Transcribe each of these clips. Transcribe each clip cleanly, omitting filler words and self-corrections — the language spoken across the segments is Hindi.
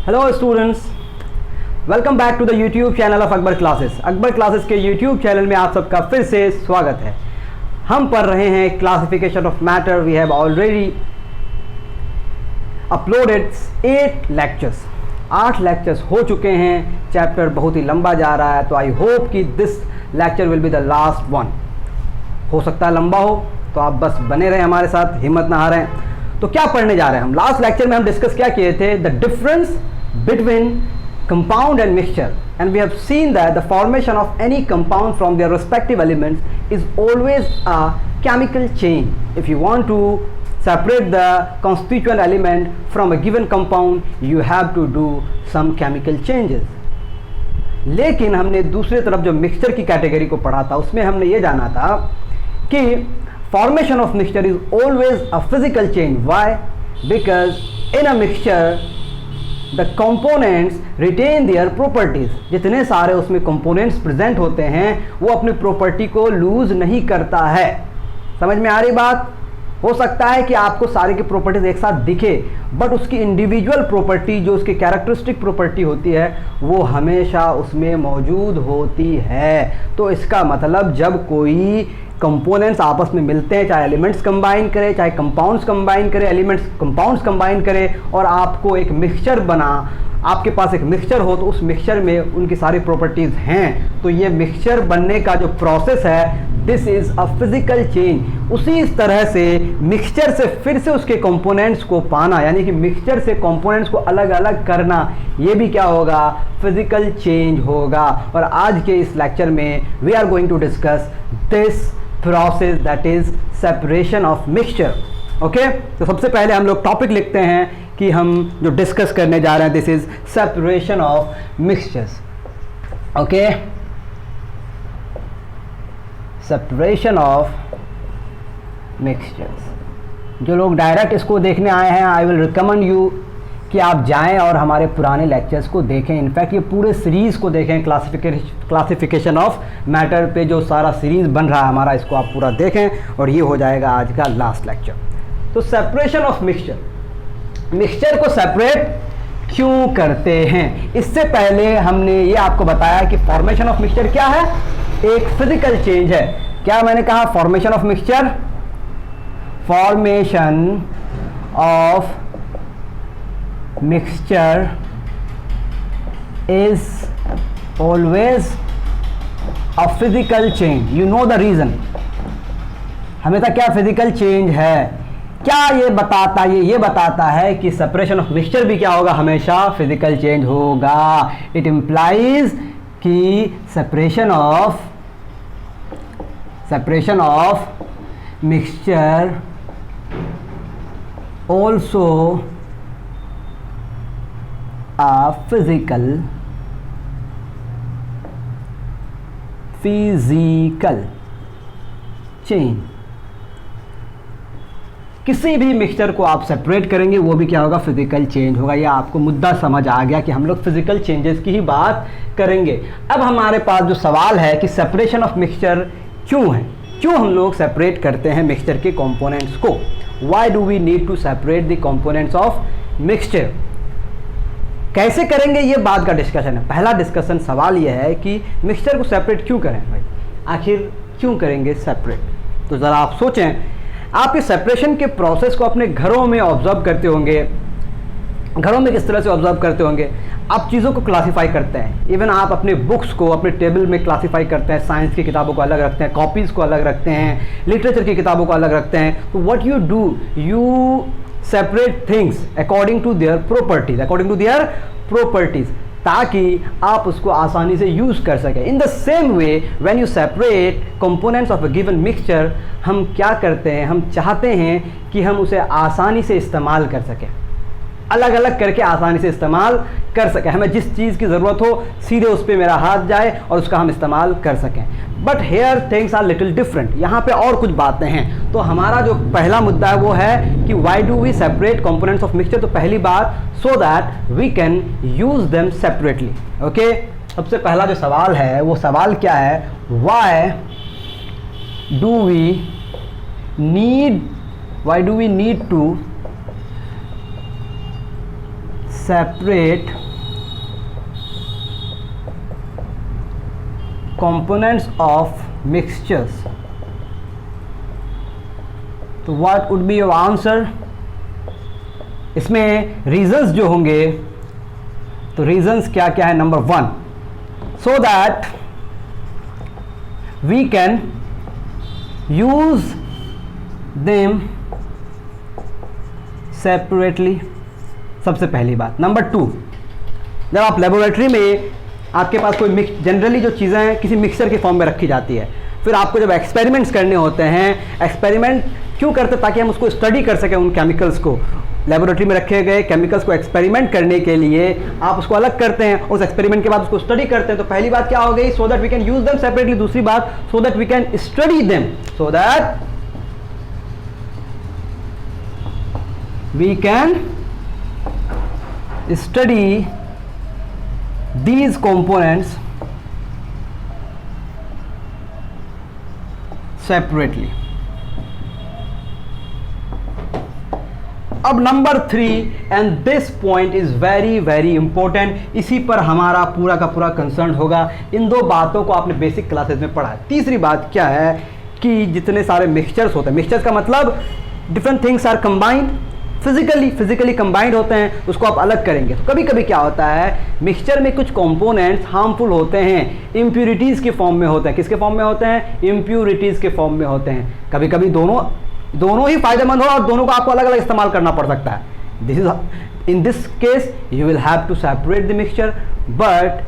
Hello students, welcome back to the YouTube channel of Akbar classes. Akbar classes के यूट्यूब चैनल में आप सबका फिर से स्वागत है। हम पढ़ रहे हैं classification of matter. We have already uploaded 8 lectures. 8 lectures हो चुके हैं। चैप्टर बहुत ही लंबा जा रहा है, तो आई होप कि this lecture will be the last one. हो सकता है लंबा हो, तो आप बस बने रहें हमारे साथ, हिम्मत ना हारें। तो क्या पढ़ने जा रहे हैं हम? लास्ट लेक्चर में हम डिस्कस क्या किए थे? The difference between compound and mixture, and we have seen that the formation of any compound from their respective elements is always a chemical chain. If you want to separate the constituent element from a given compound, you have to do some chemical changes. लेकिन हमने दूसरी तरफ जो मिक्सचर की कैटेगरी को पढ़ा था, उसमें हमने ये जाना था कि formation of mixture is always a physical change. Why? Because in a mixture the components retain their properties. जितने सारे उसमें components present होते हैं, वो अपनी property को lose नहीं करता है। समझ में आ रही बात? हो सकता है कि आपको सारे की प्रॉपर्टीज एक साथ दिखे, बट उसकी इंडिविजुअल प्रॉपर्टी, जो उसकी कैरेक्टरिस्टिक प्रॉपर्टी होती है, वो हमेशा उसमें मौजूद होती है। तो इसका मतलब जब कोई कंपोनेंट्स आपस में मिलते हैं, चाहे एलिमेंट्स कंबाइन करें, चाहे कंपाउंड्स कंबाइन करें, एलिमेंट्स कंपाउंड्स कंबाइन करें, और आपको एक मिक्सचर बना, आपके पास एक मिक्सचर हो, तो उस मिक्सचर में उनकी सारी प्रॉपर्टीज़ हैं। तो ये मिक्सचर बनने का जो प्रोसेस है, this is a physical change. उसी तरह से मिक्सचर से फिर से उसके कंपोनेंट्स को पाना, यानी कि मिक्सचर से कंपोनेंट्स को अलग अलग करना, ये भी क्या होगा? फिजिकल चेंज होगा। और आज के इस लेक्चर में we are going to discuss this process, that is separation of mixture. Okay, तो सबसे पहले हम लोग टॉपिक लिखते हैं कि हम जो डिस्कस करने जा रहे हैं, this is separation of mixtures. Okay, separation of mixtures. जो लोग डायरेक्ट इसको देखने आए हैं, आई विल रिकमेंड यू कि आप जाएं और हमारे पुराने लेक्चर्स को देखें। इनफैक्ट ये पूरे सीरीज़ को देखें, क्लासिफिकेशन ऑफ मैटर पे जो सारा सीरीज़ बन रहा है हमारा, इसको आप पूरा देखें, और ये हो जाएगा आज का लास्ट लेक्चर। तो सेपरेशन ऑफ मिक्सचर, मिक्सचर को सेपरेट क्यों करते हैं? इससे पहले हमने ये आपको बताया कि फॉर्मेशन ऑफ मिक्सचर क्या है? एक फिजिकल चेंज है। क्या मैंने कहा? Formation of mixture, formation of mixture is always a physical change. You know the reason. हमेशा क्या फिजिकल चेंज है? क्या ये बताता है कि सेपरेशन ऑफ मिक्सचर भी क्या होगा? हमेशा फिजिकल चेंज होगा। इट इम्प्लाइज कि separation of mixture also a physical change। किसी भी मिक्सचर को आप सेपरेट करेंगे, वो भी क्या होगा? फिजिकल चेंज होगा। यह आपको मुद्दा समझ आ गया कि हम लोग फिजिकल चेंजेस की ही बात करेंगे। अब हमारे पास जो सवाल है कि सेपरेशन ऑफ मिक्सचर क्यों है, क्यों हम लोग सेपरेट करते हैं मिक्सचर के कंपोनेंट्स को? Why do we need to separate the components of mixture? कैसे करेंगे, ये बात का डिस्कशन है। पहला डिस्कशन सवाल यह है कि मिक्सचर को सेपरेट क्यों करें भाई? आखिर क्यों करेंगे सेपरेट? तो ज़रा आप सोचें। आप इस सेपरेशन के प्रोसेस को अपने घरों में ऑब्जर्व करते होंगे। घरों में किस तरह से ऑब्जर्व करते होंगे? आप चीज़ों को क्लासीफाई करते हैं। इवन आप अपने बुक्स को अपने टेबल में क्लासीफाई करते हैं। साइंस की किताबों को अलग रखते हैं, कॉपीज़ को अलग रखते हैं, लिटरेचर की किताबों को अलग रखते हैं। तो what you do, you separate things according to their properties, ताकि आप उसको आसानी से यूज़ कर सकें। In the same way when you separate components of a given mixture, हम क्या करते हैं? हम चाहते हैं कि हम उसे आसानी से इस्तेमाल कर सकें, अलग अलग करके आसानी से इस्तेमाल कर सकें। हमें जिस चीज़ की ज़रूरत हो, सीधे उस पर मेरा हाथ जाए और उसका हम इस्तेमाल कर सकें। But here things are little different. यहाँ पे और कुछ बातें हैं। तो हमारा जो पहला मुद्दा है वो है कि why do we separate components of mixture? तो पहली बात, so that we can use them separately. Okay, सबसे पहला जो सवाल है वो सवाल क्या है? Why do we need to separate components of mixtures, तो what would be your answer? इसमें रीजंस जो होंगे, तो रीजंस क्या क्या है? Number 1, so that we can use them separately, सबसे पहली बात। नंबर 2, जब आप लेबोरेटरी में आपके पास कोई जनरली जो चीज़ें हैं किसी मिक्सचर के फॉर्म में रखी जाती है, फिर आपको जब एक्सपेरिमेंट्स करने होते हैं, एक्सपेरिमेंट क्यों करते हैं? ताकि हम उसको स्टडी कर सकें, उन केमिकल्स को। लेबोरेटरी में रखे गए केमिकल्स को एक्सपेरिमेंट करने के लिए आप उसको अलग करते हैं, उस एक्सपेरिमेंट के बाद उसको स्टडी करते हैं। तो पहली बात क्या हो गई? So that we can use them separately. दूसरी बात, so that we can study them, so that we can study these components separately. अब number 3, and this point is very very important, इसी पर हमारा पूरा का पूरा कंसर्न होगा। इन दो बातों को आपने बेसिक क्लासेस में पढ़ा है। तीसरी बात क्या है कि जितने सारे मिक्सचर्स होते हैं, मिक्सचर्स का मतलब different things are combined, physically combined होते हैं, उसको आप अलग करेंगे। तो कभी कभी क्या होता है, मिक्सचर में कुछ कंपोनेंट्स हार्मफुल होते हैं, इम्प्यूरिटीज़ के फॉर्म में होते हैं। किसके फॉर्म में होते हैं? इम्प्यूरिटीज़ के फॉर्म में होते हैं। कभी कभी दोनों ही फायदेमंद हो और दोनों को आपको अलग अलग इस्तेमाल करना पड़ सकता है। In this case you will have to separate the mixture, but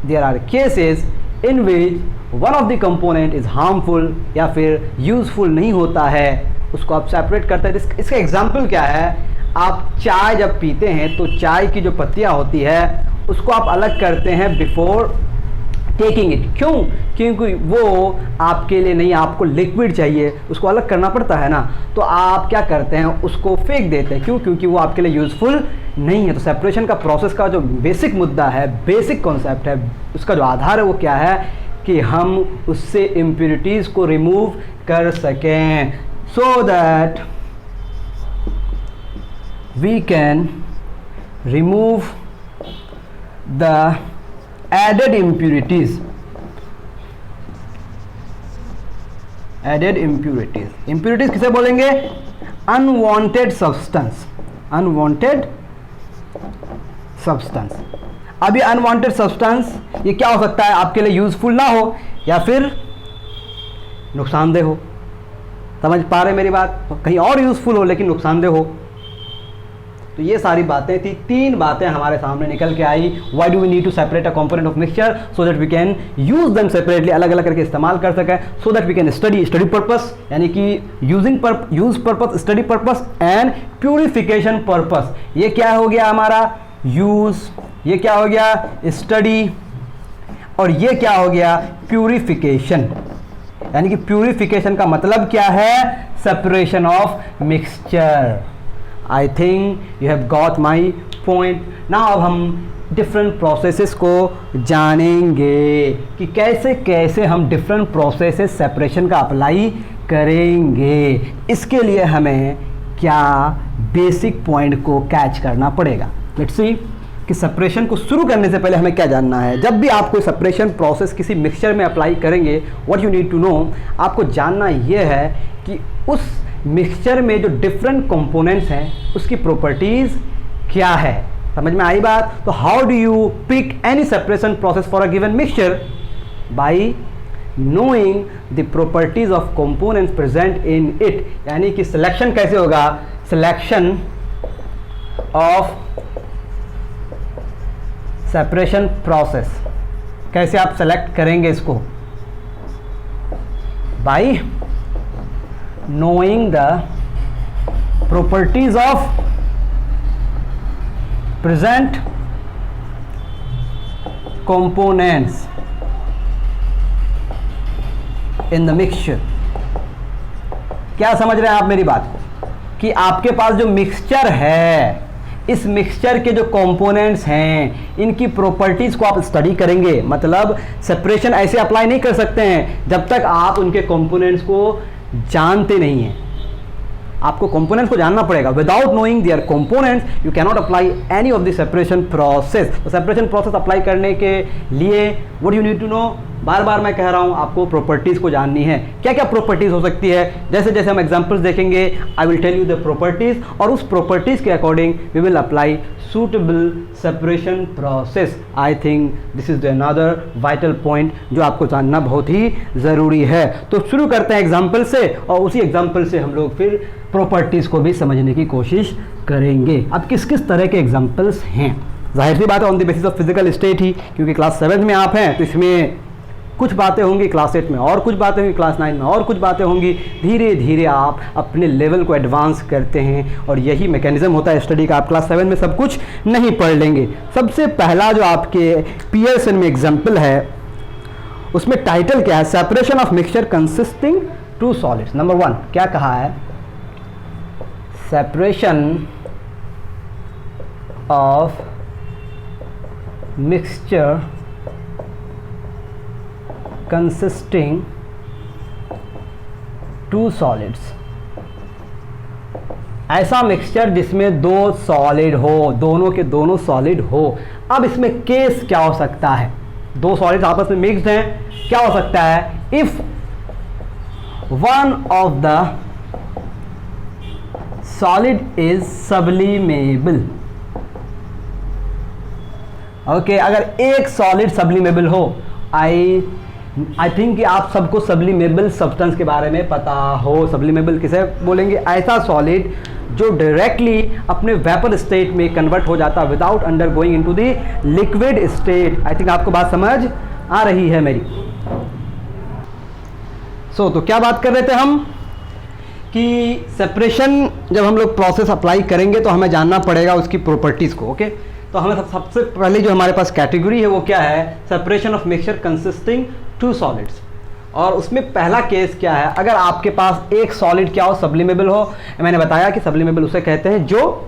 there are cases in which one of the component is harmful या फिर यूजफुल नहीं होता है, उसको आप सेपरेट करते हैं। इसका एग्जाम्पल क्या है? आप चाय जब पीते हैं तो चाय की जो पत्तियां होती है उसको आप अलग करते हैं बिफोर टेकिंग इट। क्यों? क्योंकि वो आपके लिए नहीं, आपको लिक्विड चाहिए, उसको अलग करना पड़ता है ना। तो आप क्या करते हैं? उसको फेंक देते हैं। क्यों? क्योंकि वो आपके लिए यूजफुल नहीं है। तो सेपरेशन का प्रोसेस का जो बेसिक मुद्दा है, बेसिक कॉन्सेप्ट है, उसका जो आधार है वो क्या है कि हम उससे इम्प्यूरिटीज़ को रिमूव कर सकें, so that we can remove the added impurities. Impurities किसे बोलेंगे? Unwanted substance. अब ये अनवांटेड सब्सटेंस ये क्या हो सकता है? आपके लिए यूजफुल ना हो या फिर नुकसानदेह हो। समझ पा रहे मेरी बात? कहीं और यूजफुल हो लेकिन नुकसानदेह हो। तो ये सारी बातें थी, 3 बातें हमारे सामने निकल के आई। Why do we need to separate a component of mixture? So that we can use them separately, अलग अलग करके इस्तेमाल कर सकें। So that we can study purpose, यानी कि use purpose, study purpose and purification purpose. ये क्या हो गया हमारा? यूज, ये क्या हो गया? स्टडी, और ये क्या हो गया? प्यूरिफिकेशन। यानी कि प्यूरिफिकेशन का मतलब क्या है? Separation of mixture. I think you have got my point. Now अब हम डिफरेंट प्रोसेसेस को जानेंगे कि कैसे कैसे हम डिफरेंट प्रोसेसेस सेपरेशन का अप्लाई करेंगे। इसके लिए हमें क्या बेसिक पॉइंट को कैच करना पड़ेगा। लेट्स सी कि सेपरेशन को शुरू करने से पहले हमें क्या जानना है। जब भी आप कोई सेपरेशन प्रोसेस किसी मिक्सचर में अप्लाई करेंगे, what you need to know, आपको जानना यह है कि उस मिक्सचर में जो डिफरेंट कंपोनेंट्स हैं उसकी प्रॉपर्टीज़ क्या है। समझ में आई बात? तो how do you pick any separation process for a given mixture? By knowing the properties of components present in it. यानी कि सिलेक्शन कैसे होगा? सिलेक्शन ऑफ सेपरेशन प्रोसेस, कैसे आप सेलेक्ट करेंगे इसको? By knowing the properties of present components in the mixture। क्या समझ रहे हैं आप मेरी बात कि आपके पास जो मिक्सचर है, इस मिक्सचर के जो कंपोनेंट्स हैं इनकी प्रॉपर्टीज़ को आप स्टडी करेंगे। मतलब सेपरेशन ऐसे अप्लाई नहीं कर सकते हैं जब तक आप उनके कंपोनेंट्स को जानते नहीं हैं। आपको कंपोनेंट्स को जानना पड़ेगा। Without knowing their components you cannot apply any of the separation process. तो सेपरेशन प्रोसेस अप्लाई करने के लिए what you need to know, बार बार मैं कह रहा हूँ आपको प्रॉपर्टीज़ को जाननी है, क्या क्या प्रॉपर्टीज़ हो सकती है। जैसे जैसे हम एग्जांपल्स देखेंगे, I will tell you the properties, और उस प्रॉपर्टीज़ के according we will apply suitable separation process. I think this is the another vital point जो आपको जानना बहुत ही ज़रूरी है। तो शुरू करते हैं एग्जाम्पल से, और उसी एग्जाम्पल से हम लोग फिर प्रॉपर्टीज़ को भी समझने की कोशिश करेंगे। अब किस किस तरह के एग्जाम्पल्स हैं, जाहिर सी बात है on the basis of physical state ही, क्योंकि क्लास 7 में आप हैं तो इसमें कुछ बातें होंगी, क्लास 8 में और कुछ बातें होंगी, क्लास 9 में और कुछ बातें होंगी। धीरे धीरे आप अपने लेवल को एडवांस करते हैं, और यही मैकेनिज्म होता है स्टडी का। आप क्लास 7 में सब कुछ नहीं पढ़ लेंगे। सबसे पहला जो आपके पियर्सन में एग्जाम्पल है, उसमें टाइटल क्या है, separation of mixture consisting two solids. Number 1 क्या कहा है, separation of mixture consisting two solids. ऐसा मिक्सचर जिसमें दो सॉलिड हो, दोनों के दोनों सॉलिड हो। अब इसमें केस क्या हो सकता है, दो सॉलिड्स आपस में मिक्स्ड हैं, क्या हो सकता है, if one of the solid is sublimable. Okay, अगर एक सॉलिड सब्लिमेबल हो, आई थिंक कि आप सबको सब्लिमेबल सब्सटेंस के बारे में पता हो। सब्लिमेबल किसे बोलेंगे, ऐसा सॉलिड जो डायरेक्टली अपने वेपर स्टेट में कन्वर्ट हो जाता without under going into the liquid state. I think आपको बात समझ आ रही है मेरी। तो क्या बात कर रहे थे हम कि सेपरेशन जब हम लोग प्रोसेस अप्लाई करेंगे तो हमें जानना पड़ेगा उसकी प्रॉपर्टीज़ को। ओके, तो हमें सबसे पहले जो हमारे पास कैटेगरी है वो क्या है, separation of mixture consisting two solids. और उसमें पहला केस क्या है, अगर आपके पास एक सॉलिड क्या हो, सब्लिमेबल हो। मैंने बताया कि सब्लिमेबल उसे कहते हैं जो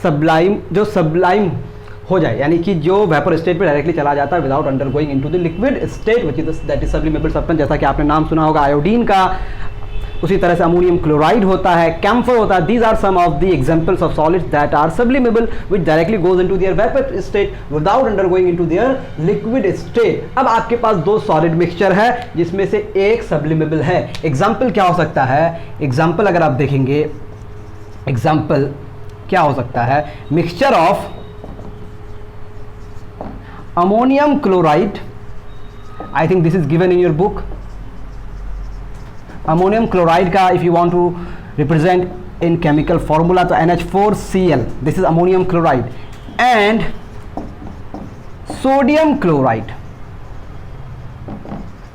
सब्लाइम हो जाए, यानी कि जो वेपर स्टेट पे डायरेक्टली चला जाता है without under going into the liquid state which is that is sublimable substance. जैसा कि आपने नाम सुना होगा आयोडीन का, उसी तरह से अमोनियम क्लोराइड होता है, कैम्फर होता है। These are some of the examples of solids that are sublimable which directly goes into their vapour state without undergoing into their liquid state. अब आपके पास दो सॉलिड मिक्सचर है जिसमें से एक सब्लिमेबल है। एग्जांपल क्या हो सकता है, एग्जांपल अगर आप देखेंगे, एग्जांपल क्या हो सकता है, mixture of ammonium chloride, I think this is given in your book. Ammonium chloride का if you want to represent in chemical formula तो NH4Cl, this is ammonium chloride, and sodium chloride.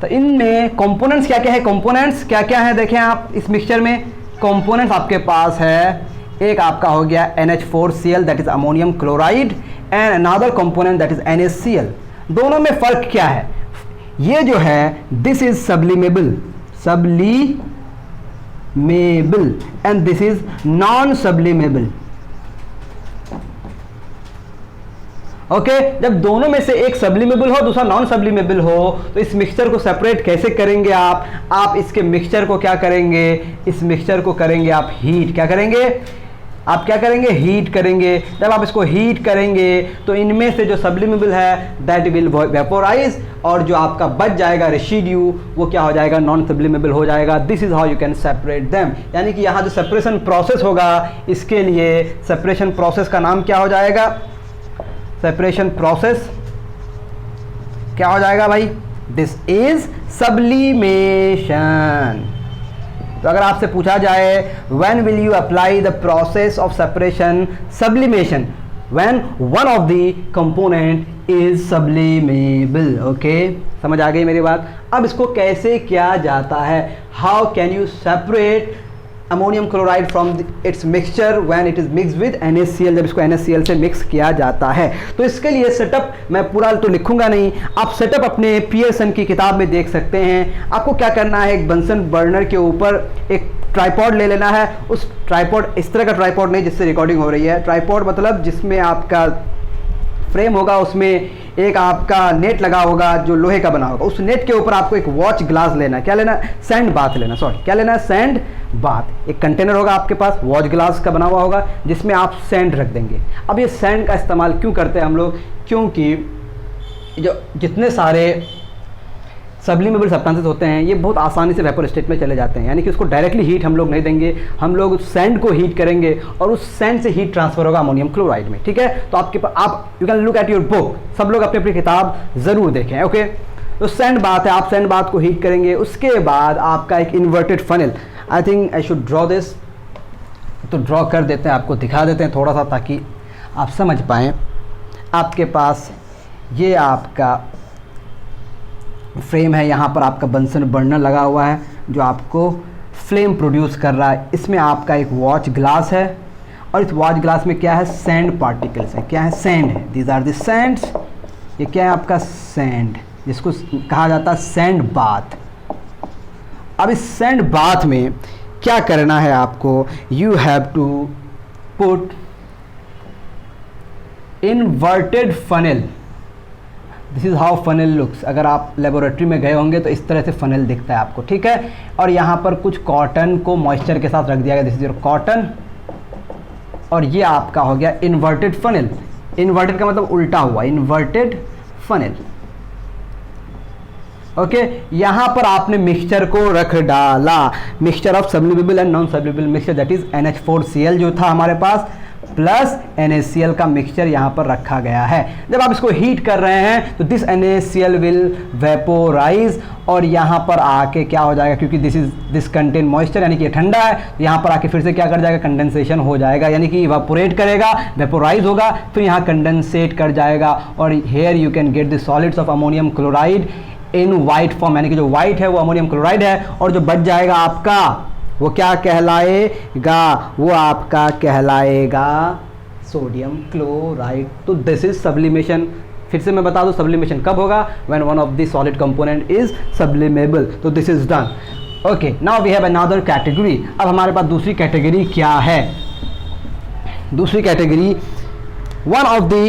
तो इनमें कंपोनेंट्स क्या क्या है, कंपोनेंट्स क्या क्या है देखें आप इस मिक्सचर में। कंपोनेंट्स आपके पास है, एक आपका हो गया NH4Cl that is ammonium chloride, and another component that is NaCl। दोनों में फर्क क्या है, ये जो है this is sublimable and this is non-sublimable। Okay, जब दोनों में से एक सब्लिमेबल हो दूसरा नॉन सब्लिमेबल हो तो इस मिक्सचर को सेपरेट कैसे करेंगे आप इसके मिक्सचर को क्या करेंगे, इस मिक्सचर को करेंगे आप हीट। क्या करेंगे आप, क्या करेंगे, हीट करेंगे। जब आप इसको हीट करेंगे तो इनमें से जो सब्लिमेबल है दैट विल वेपोराइज, और जो आपका बच जाएगा रेसिड्यू वो क्या हो जाएगा, नॉन सब्लिमेबल हो जाएगा। This is how you can separate them. यानी कि यहाँ जो सेपरेशन प्रोसेस होगा, इसके लिए सेपरेशन प्रोसेस का नाम क्या हो जाएगा, सेपरेशन प्रोसेस क्या हो जाएगा भाई, दिस इज सब्लिमेशन। तो अगर आपसे पूछा जाए when will you apply the process of separation, sublimation, when one of the component is sublimable. Okay, समझ आ गई मेरी बात। अब इसको कैसे किया जाता है, how can you separate ammonium chloride from its mixture when it is mix with NaCl, जब इसको NaCl से मिक्स किया जाता है। तो इसके लिए सेटअप मैं पूरा तो लिखूंगा नहीं, आप सेटअप अपने पियर्सन की किताब में देख सकते हैं। आपको क्या करना है, एक बंसन बर्नर के ऊपर एक ट्राइपॉड ले लेना है। उस ट्राइपॉड, इस तरह का ट्राइपॉड नहीं जिससे रिकॉर्डिंग हो रही है, ट्राइपॉड मतलब जिसमें आपका फ्रेम होगा, उसमें एक आपका नेट लगा होगा जो लोहे का बना होगा। उस नेट के ऊपर आपको एक वॉच ग्लास लेना है, क्या लेना है, सैंड बाथ लेना, सॉरी क्या लेना है, सैंड बाथ। एक कंटेनर होगा आपके पास वॉच ग्लास का बना हुआ होगा जिसमें आप सैंड रख देंगे। अब ये सैंड का इस्तेमाल क्यों करते हैं हम लोग, क्योंकि जो जितने सारे सब्लिमेबल सब्सटेंसेस होते हैं, ये बहुत आसानी से वेपर स्टेट में चले जाते हैं, यानी कि उसको डायरेक्टली हीट हम लोग नहीं देंगे, हम लोग सैंड को हीट करेंगे और उस सैंड से हीट ट्रांसफर होगा अमोनियम क्लोराइड में। ठीक है, तो आपके पास आप you can look at your book, सब लोग अपनी अपनी किताब ज़रूर देखें। ओके, तो सैंड बाथ है, आप सैंड बाथ को हीट करेंगे, उसके बाद आपका एक inverted funnel, I think I should draw this, तो ड्रॉ कर देते हैं, आपको दिखा देते हैं थोड़ा सा ताकि आप समझ पाएँ। आपके पास ये आपका फ्रेम है, यहाँ पर आपका बंसन बर्नर लगा हुआ है जो आपको फ्लेम प्रोड्यूस कर रहा है। इसमें आपका एक वॉच ग्लास है और इस वॉच ग्लास में क्या है, सैंड पार्टिकल्स है। क्या है, सैंड है, दीज आर द सैंड्स। ये क्या है आपका सैंड, जिसको कहा जाता है सैंड बाथ। अब इस सैंड बाथ में क्या करना है आपको, you have to put inverted funnel. This is how funnel looks. अगर आप लेबोरेटरी में गए होंगे तो इस तरह से फनल दिखता है आपको। ठीक है, और यहाँ पर कुछ कॉटन को मॉइस्चर के साथ रख दिया गया, दिस इज योर कॉटन, और ये आपका हो गया इन्वर्टेड फनल। इन्वर्टेड का मतलब उल्टा हुआ, इन्वर्टेड फनल। ओके, यहाँ पर आपने मिक्सचर को रख डाला, mixture of sublimable and non sublimable mixture, that is NH4Cl जो था हमारे पास प्लस NaCl का मिक्सचर यहाँ पर रखा गया है। जब आप इसको हीट कर रहे हैं तो दिस NaCl विल वेपोराइज, और यहाँ पर आके क्या हो जाएगा, क्योंकि दिस कंटेन मॉइस्चर, यानी कि ये ठंडा है, तो यहाँ पर आके फिर से क्या कर जाएगा, कंडेंसेशन हो जाएगा, यानी कि इवापोरेट करेगा, वेपोराइज होगा, फिर यहाँ कंडेंसेट कर जाएगा, और here you can get the solids of ammonium chloride in white form, यानी कि जो वाइट है वो अमोनियम क्लोराइड है, और जो बच जाएगा आपका वो क्या कहलाएगा, वो आपका कहलाएगा सोडियम क्लोराइड। तो दिस इज सब्लिमेशन। फिर से मैं बता दूं सब्लिमेशन कब होगा, when one of the solid component is sublimable. तो this is done. Okay, now we have another category. अब हमारे पास दूसरी कैटेगरी क्या है, दूसरी category, one of the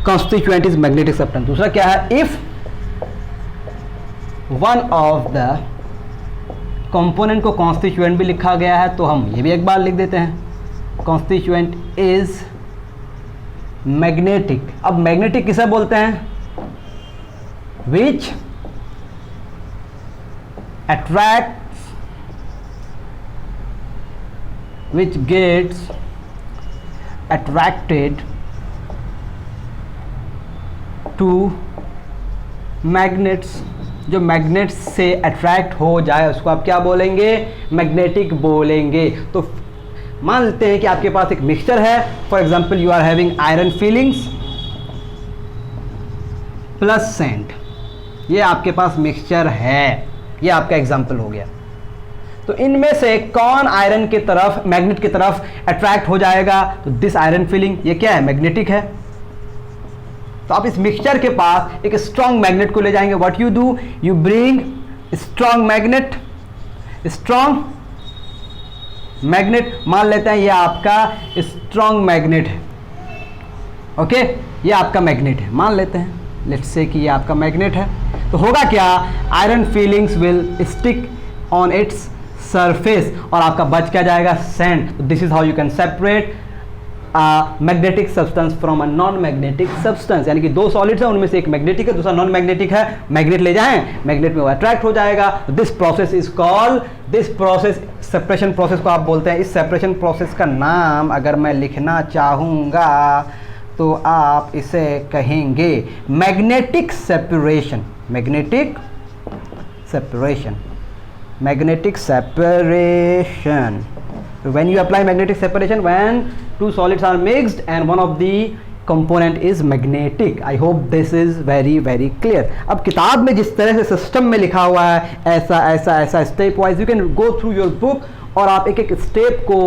constituent is magnetic substance. दूसरा क्या है, if one of the component को कॉन्स्टिट्यूएंट भी लिखा गया है, तो हम ये भी एक बार लिख देते हैं, कॉन्स्टिट्यूएंट इज मैग्नेटिक। अब मैग्नेटिक किसे बोलते हैं, which attracts, which gets attracted to magnets. जो मैग्नेट्स से अट्रैक्ट हो जाए उसको आप क्या बोलेंगे, मैग्नेटिक बोलेंगे। तो मान लेते हैं कि आपके पास एक मिक्सचर है, for example you are having iron filings plus sand, ये आपके पास मिक्सचर है, ये आपका एग्जांपल हो गया। तो इनमें से कौन आयरन की तरफ, मैग्नेट की तरफ अट्रैक्ट हो जाएगा, तो दिस आयरन फिलिंग, ये क्या है, मैग्नेटिक है। तो आप इस मिक्सचर के पास एक स्ट्रॉन्ग मैग्नेट को ले जाएंगे, what you do, you bring strong magnet, strong magnet, मान लेते हैं ये आपका स्ट्रॉन्ग मैग्नेट है। ओके, ये आपका मैग्नेट है, मान लेते हैं, लेट्स से कि ये आपका मैग्नेट है। तो होगा क्या, iron feelings will stick on its surface, और आपका बच क्या जाएगा, सैंड। तो this is how you can separate magnetic substance from a non magnetic substance, यानी कि दो सॉलिड्स हैं, उनमें से एक मैग्नेटिक है, दूसरा नॉन मैग्नेटिक है। मैग्नेट ले जाएं, मैग्नेट में वो अट्रैक्ट हो जाएगा। This process is called, this process, separation process को आप बोलते हैं। इस सेपरेशन प्रोसेस का नाम अगर मैं लिखना चाहूँगा तो आप इसे कहेंगे magnetic separation, magnetic separation, magnetic separation. When you apply magnetic separation, when two solids are mixed and one of the component is magnetic. I hope this is very very clear. अब किताब में जिस तरह से सिस्टम में लिखा हुआ है, ऐसा ऐसा ऐसा step wise you can go through your book, और आप एक एक स्टेप को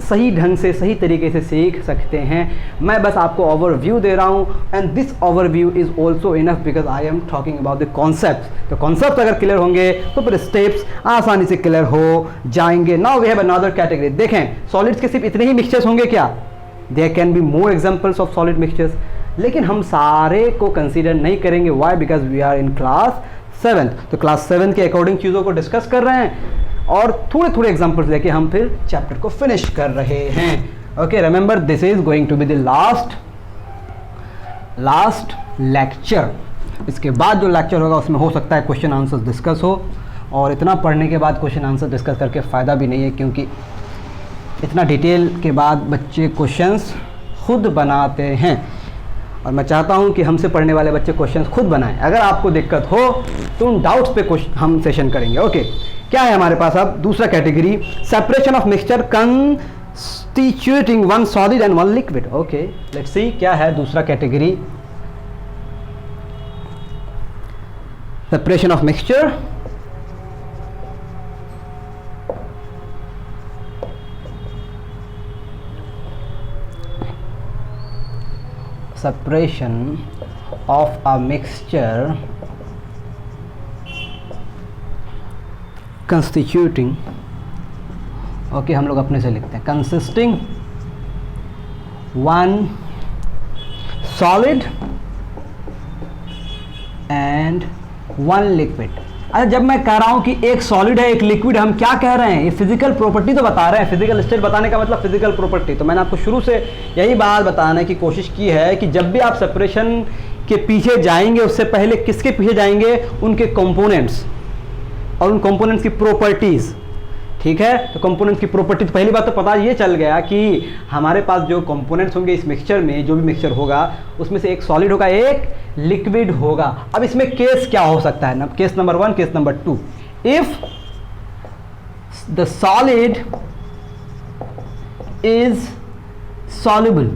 सही ढंग से, सही तरीके से सीख सकते हैं। मैं बस आपको ओवरव्यू दे रहा हूँ, and this overview is also enough because I am talking about the concept. तो कॉन्सेप्ट अगर क्लियर होंगे तो फिर स्टेप्स आसानी से क्लियर हो जाएंगे। Now we have another category. देखें, सॉलिड्स के सिर्फ इतने ही मिक्सचर्स होंगे क्या, there can be more examples of solid mixtures, लेकिन हम सारे को कंसीडर नहीं करेंगे। Why, because we are in class 7th। तो क्लास 7 के अकॉर्डिंग चीज़ों को डिस्कस कर रहे हैं, और थोड़े थोड़े एग्जाम्पल्स लेके हम फिर चैप्टर को फिनिश कर रहे हैं। Okay, remember this is going to be the last lecture. इसके बाद जो लेक्चर होगा उसमें हो सकता है क्वेश्चन आंसर डिस्कस हो, और इतना पढ़ने के बाद क्वेश्चन आंसर डिस्कस करके फ़ायदा भी नहीं है, क्योंकि इतना डिटेल के बाद बच्चे क्वेश्चंस खुद बनाते हैं, और मैं चाहता हूं कि हमसे पढ़ने वाले बच्चे क्वेश्चंस खुद बनाएं। अगर आपको दिक्कत हो तो उन डाउट्स पे हम सेशन करेंगे। ओके, क्या है हमारे पास अब दूसरा category, separation of mixture constituting one solid and one liquid. Okay, let's see क्या है दूसरा category, separation of mixture separation of a mixture constituting, okay हम लोग अपने से लिखते हैं, consisting one solid and one liquid। अच्छा, जब मैं कह रहा हूं कि एक सॉलिड है एक लिक्विड, हम क्या कह रहे हैं, ये फिजिकल प्रॉपर्टी तो बता रहे हैं। फिजिकल स्टेट बताने का मतलब फिजिकल प्रॉपर्टी। तो मैंने आपको शुरू से यही बात बताने की कोशिश की है कि जब भी आप सेपरेशन के पीछे जाएंगे उससे पहले किसके पीछे जाएंगे, उनके कंपोनेंट्स और उन कंपोनेंट्स की प्रॉपर्टीज़। ठीक है, तो कंपोनेंट्स की प्रॉपर्टी, तो पहली बात तो पता ये चल गया कि हमारे पास जो कंपोनेंट्स होंगे इस मिक्सचर में, जो भी मिक्सचर होगा उसमें से एक सॉलिड होगा एक लिक्विड होगा। अब इसमें केस क्या हो सकता है ना, case number 1, case number 2, if the solid is soluble,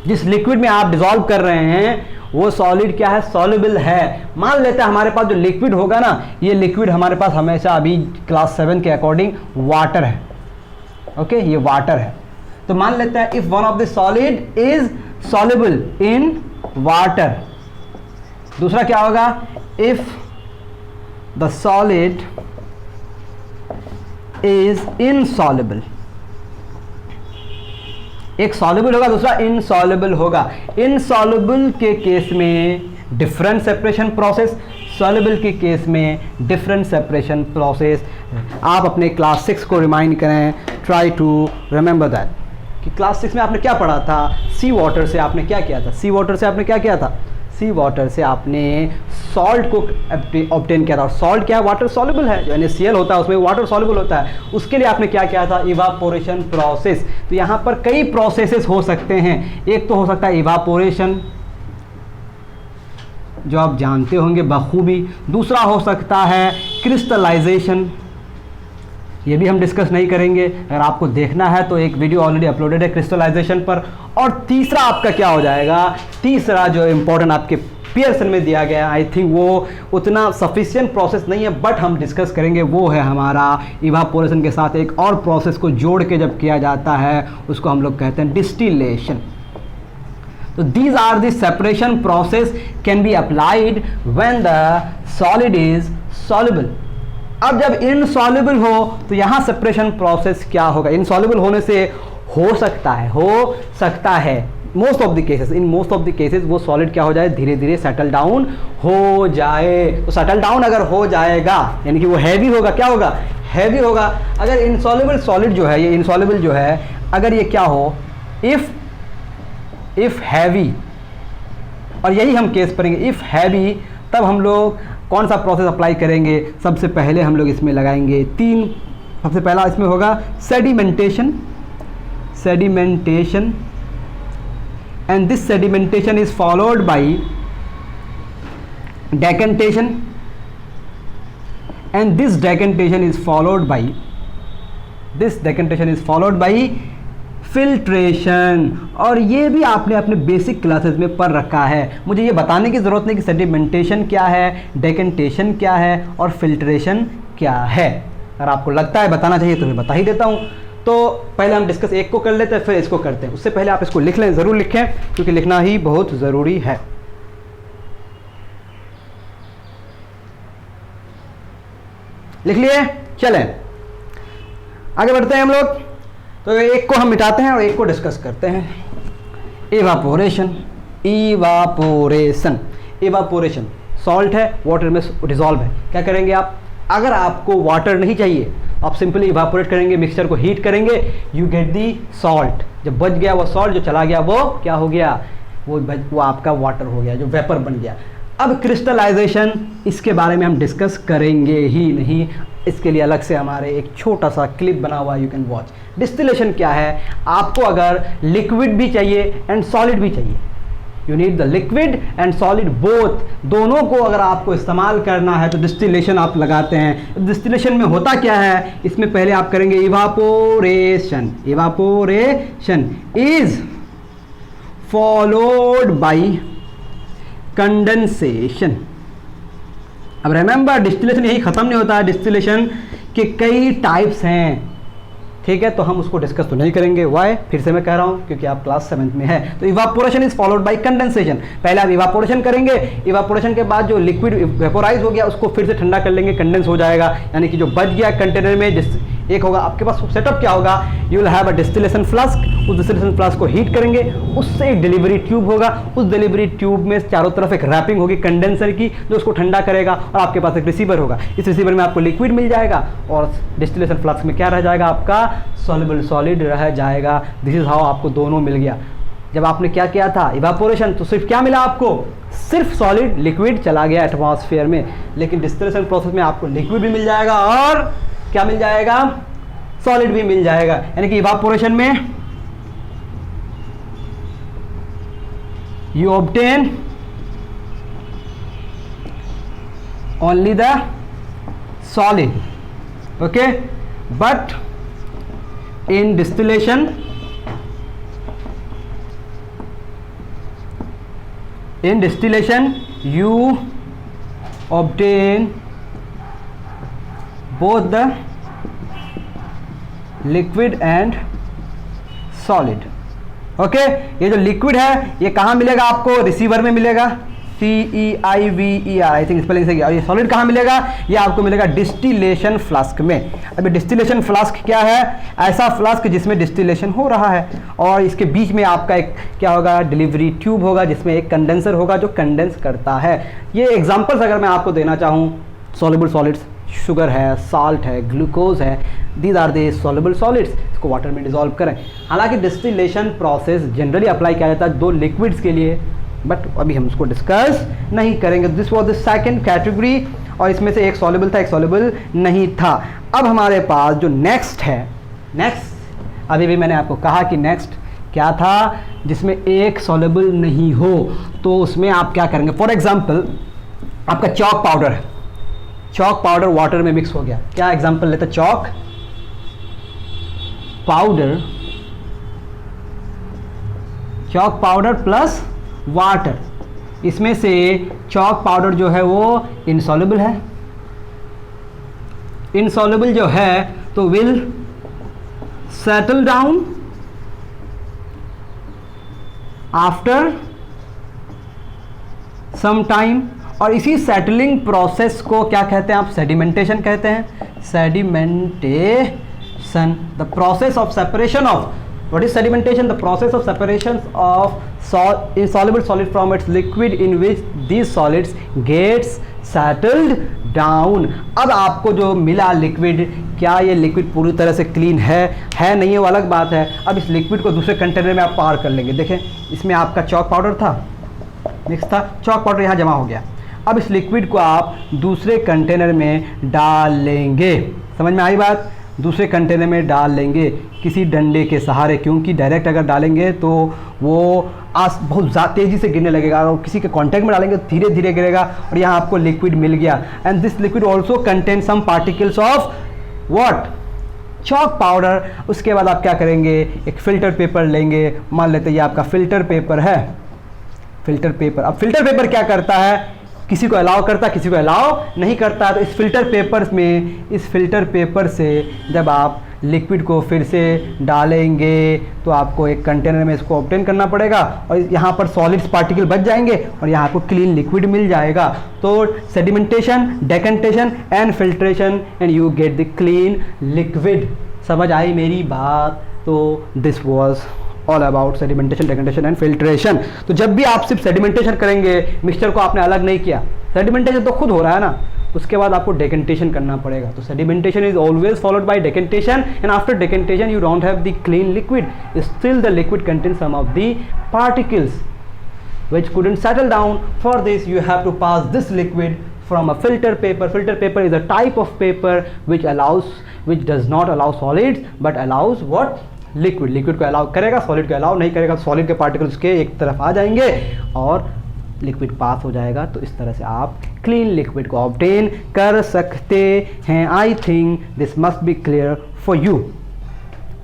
जिस लिक्विड में आप डिसॉल्व कर रहे हैं वो सॉलिड क्या है, सॉल्युबल है। मान लेते हैं हमारे पास जो लिक्विड होगा ना, ये लिक्विड हमारे पास हमेशा अभी क्लास 7 के अकॉर्डिंग वाटर है। ओके, ये वाटर है। तो मान लेते हैं if one of the solid is soluble in water. दूसरा क्या होगा, if the solid is insoluble. एक सॉल्युबल होगा, दूसरा इनसॉल्युबल होगा। इनसॉल्युबल के केस में डिफरेंट सेपरेशन प्रोसेस, सॉल्युबल के केस में डिफरेंट सेपरेशन प्रोसेस। आप अपने क्लास 6 को रिमाइंड करें, ट्राई टू रिमेंबर दैट, कि क्लास 6 में आपने क्या पढ़ा था, सी वाटर से आपने क्या किया था, सी वाटर से आपने क्या किया था, सी वाटर से आपने सॉल्ट को ऑब्टेन किया था। और सॉल्ट क्या है, वाटर सॉल्युबल है, जो NaCl होता है उसमें वाटर सॉल्युबल होता है। उसके लिए आपने क्या किया था, इवापोरेशन प्रोसेस। तो यहाँ पर कई प्रोसेसेस हो सकते हैं। एक तो हो सकता है इवापोरेशन, जो आप जानते होंगे बखूबी। दूसरा हो सकता है क्रिस्टलाइजेशन, ये भी हम डिस्कस नहीं करेंगे, अगर आपको देखना है तो एक वीडियो ऑलरेडी अपलोडेड है क्रिस्टलाइजेशन पर। और तीसरा आपका क्या हो जाएगा, तीसरा जो इम्पोर्टेंट आपके पियर्सन में दिया गया, आई थिंक वो उतना सफिशिएंट प्रोसेस नहीं है, बट हम डिस्कस करेंगे, वो है हमारा इवापोरेशन के साथ एक और प्रोसेस को जोड़ के जब किया जाता है उसको हम लोग कहते हैं डिस्टिलेशन। तो these are the separation process can be applied when the solid is soluble। अब जब इनसॉल्युबल हो तो यहाँ सेपरेशन प्रोसेस क्या होगा, इनसॉल्युबल होने से हो सकता है most of the cases, in most of the cases वो सॉलिड क्या हो जाए, धीरे धीरे सेटल डाउन हो जाए। तो सेटल डाउन अगर हो जाएगा यानी कि वो हैवी होगा, क्या होगा, हैवी होगा। अगर इनसॉल्युबल सॉलिड जो है, ये इनसॉल्युबल जो है, अगर ये क्या हो, इफ हैवी, और यही हम केस पढ़ेंगे, इफ हैवी, तब हम लोग कौन सा प्रोसेस अप्लाई करेंगे। सबसे पहले हम लोग इसमें लगाएंगे 3, सबसे पहला इसमें होगा sedimentation, and this sedimentation is followed by decantation, and this decantation is followed by filtration. और ये भी आपने अपने बेसिक क्लासेस में पढ़ रखा है, मुझे ये बताने की ज़रूरत नहीं कि सेडिमेंटेशन क्या है, डेकेंटेशन क्या है और फिल्ट्रेशन क्या है। अगर आपको लगता है बताना चाहिए तो मैं बता ही देता हूँ। तो पहले हम डिस्कस एक को कर लेते हैं, फिर इसको करते हैं। उससे पहले आप इसको लिख लें, ज़रूर लिखें, क्योंकि लिखना ही बहुत ज़रूरी है। लिख लिए, चलें आगे बढ़ते हैं हम लोग। तो एक को हम मिटाते हैं और एक को डिस्कस करते हैं। इवापोरेशन, सॉल्ट है, वाटर में डिसॉल्व है। क्या करेंगे आप, अगर आपको वाटर नहीं चाहिए आप सिंपली इवापोरेट करेंगे, मिक्सचर को हीट करेंगे, यू गेट दी सॉल्ट। जब बच गया वो सॉल्ट, जो चला गया वो क्या हो गया, वो आपका वाटर हो गया, जो वेपर बन गया। अब क्रिस्टलाइजेशन, इसके बारे में हम डिस्कस करेंगे ही नहीं, इसके लिए अलग से हमारे एक छोटा सा क्लिप बना हुआ है, यू कैन वॉच। डिस्टिलेशन क्या है, आपको अगर लिक्विड भी चाहिए एंड सॉलिड भी चाहिए, you need the liquid and solid both, दोनों को अगर आपको इस्तेमाल करना है तो डिस्टिलेशन आप लगाते हैं। डिस्टिलेशन में होता क्या है, इसमें पहले आप करेंगे evaporation. Evaporation is followed bye condensation. अब रिमेंबर, डिस्टिलेशन यही खत्म नहीं होता है, डिस्टिलेशन के कई टाइप्स हैं, ठीक है, तो हम उसको डिस्कस तो नहीं करेंगे। वाई, फिर से मैं कह रहा हूं क्योंकि आप क्लास 7th में है। तो evaporation is followed bye condensation, पहले आप इवापोरेशन करेंगे, इवापोरेशन के बाद जो लिक्विड वेपोराइज हो गया उसको फिर से ठंडा कर लेंगे, कंडेंस हो जाएगा, यानी कि जो बच गया कंटेनर में, एक होगा आपके पास सेटअप क्या होगा, you will have a distillation flask, उस डिस्टिलेशन फ्लास्क को हीट करेंगे, उससे एक डिलीवरी ट्यूब होगा, उस डिलीवरी ट्यूब में चारों तरफ एक रैपिंग होगी कंडेंसर की जो उसको ठंडा करेगा, और आपके पास एक रिसीवर होगा, इस रिसीवर में आपको लिक्विड मिल जाएगा और डिस्टिलेशन फ्लास्क में क्या रह जाएगा, आपका सॉल्युबल सॉलिड रह जाएगा। दिस इज हाउ आपको दोनों मिल गया। जब आपने क्या किया था इवापोरेशन, तो सिर्फ क्या मिला आपको, सिर्फ सॉलिड, लिक्विड चला गया एटमॉस्फेयर में, लेकिन डिस्टिलेशन प्रोसेस में आपको लिक्विड भी मिल जाएगा और क्या मिल जाएगा, सॉलिड भी मिल जाएगा। यानी कि इवापोरेशन में you obtain only the solid, okay, but in distillation you obtain both the liquid and solid, okay. ये जो लिक्विड है ये कहाँ मिलेगा आपको, रिसीवर में मिलेगा, CEIVER, आई थिंक स्पेलिंग सही है। और ये सॉलिड कहाँ मिलेगा, ये आपको मिलेगा डिस्टिलेशन फ्लास्क में। अभी डिस्टिलेशन फ्लास्क क्या है, ऐसा फ्लास्क जिसमें डिस्टिलेशन हो रहा है और इसके बीच में आपका एक क्या होगा, डिलीवरी ट्यूब होगा जिसमें एक कंडेंसर होगा जो कंडेंस करता है। ये एग्जांपल्स अगर मैं आपको देना चाहूँ, सॉल्युबल सॉलिड्स, शुगर है, साल्ट है, ग्लूकोज है, these are the soluble solids, इसको वाटर में डिसॉल्व करें। हालांकि डिस्टिलेशन प्रोसेस जनरली अप्लाई किया जाता है दो लिक्विड्स के लिए, बट अभी हम उसको डिस्कस नहीं करेंगे। This was the second category, और इसमें से एक सॉल्युबल था, एक सॉल्युबल नहीं था। अब हमारे पास जो नेक्स्ट है, नेक्स्ट अभी भी मैंने आपको कहा कि नेक्स्ट क्या था, जिसमें एक सॉल्युबल नहीं हो, तो उसमें आप क्या करेंगे। फॉर एग्जाम्पल आपका चॉक पाउडर है, चॉक पाउडर वाटर में मिक्स हो गया, क्या एग्जांपल लेते, चॉक पाउडर प्लस वाटर, इसमें से चॉक पाउडर जो है वो इनसॉल्युबल है, इनसॉल्युबल जो है तो will settle down after some time, और इसी सेटलिंग प्रोसेस को क्या कहते हैं आप, सेडिमेंटेशन कहते हैं। Sedimentation, the process of separation of, what is sedimentation, the process of separation of insoluble solid from its liquid in which these solids gets settled down। अब आपको जो मिला लिक्विड, क्या ये लिक्विड पूरी तरह से क्लीन है नहीं है वो अलग बात है। अब इस लिक्विड को दूसरे कंटेनर में आप पार कर लेंगे। देखें इसमें आपका चॉक पाउडर था, मिक्स था, चॉक पाउडर यहाँ जमा हो गया। अब इस लिक्विड को आप दूसरे कंटेनर में डाल लेंगे, समझ में आई बात, दूसरे कंटेनर में डाल लेंगे किसी डंडे के सहारे, क्योंकि डायरेक्ट अगर डालेंगे तो वो बहुत तेज़ी से गिरने लगेगा, और किसी के कांटेक्ट में डालेंगे तो धीरे धीरे गिरेगा। और यहाँ आपको लिक्विड मिल गया, and this liquid also contain some particles of what, chalk powder. उसके बाद आप क्या करेंगे, एक फ़िल्टर पेपर लेंगे, मान लेते ये आपका फ़िल्टर पेपर है, फ़िल्टर पेपर। अब फ़िल्टर पेपर क्या करता है, किसी को अलाउ करता है, किसी को अलाउ नहीं करता। तो इस फ़िल्टर पेपर में, इस फ़िल्टर पेपर से जब आप लिक्विड को फिर से डालेंगे तो आपको एक कंटेनर में इसको ऑब्टेन करना पड़ेगा, और यहाँ पर सॉलिड्स पार्टिकल बच जाएंगे और यहाँ आपको क्लीन लिक्विड मिल जाएगा। तो sedimentation, decantation and filtration, and you get the clean liquid. समझ आई मेरी बात? तो this was all about sedimentation, decantation and filtration. तो जब भी आप सिर्फ सेडिमेंटेशन करेंगे, मिक्सचर को आपने अलग नहीं किया, सेडिमेंटेशन तो खुद हो रहा है ना, उसके बाद आपको डेकेंटेशन करना पड़ेगा। तो sedimentation is always followed by decantation, and after decantation you don't have the clean liquid, still the liquid contain some of the particles. which couldn't settle down. For this you have to pass this liquid from a filter paper. Filter paper is a type of paper which does not allow solids but allows what? Liquid. Liquid को अलाउ करेगा, सॉलिड को अलाउ नहीं करेगा. सॉलिड के पार्टिकल्स के एक तरफ आ जाएंगे और लिक्विड पास हो जाएगा. तो इस तरह से आप क्लीन लिक्विड को ऑब्टेन कर सकते हैं. आई think this must be clear for you.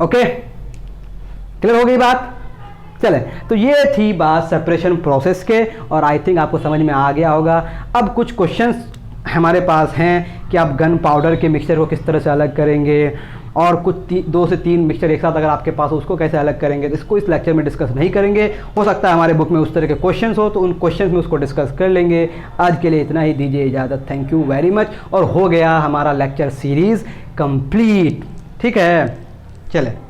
Okay, clear हो गई बात? चले, तो ये थी बात सेपरेशन प्रोसेस के और आई थिंक आपको समझ में आ गया होगा. अब कुछ क्वेश्चंस हमारे पास हैं कि आप गन पाउडर के मिक्सचर को किस तरह से अलग करेंगे और कुछ 2 से 3 मिक्सचर एक साथ अगर आपके पास हो उसको कैसे अलग करेंगे. तो इसको इस लेक्चर में डिस्कस नहीं करेंगे. हो सकता है हमारे बुक में उस तरह के क्वेश्चंस हो तो उन क्वेश्चंस में उसको डिस्कस कर लेंगे. आज के लिए इतना ही, दीजिए इजाज़त. Thank you very much. और हो गया हमारा लेक्चर सीरीज़ कंप्लीट. ठीक है, चले.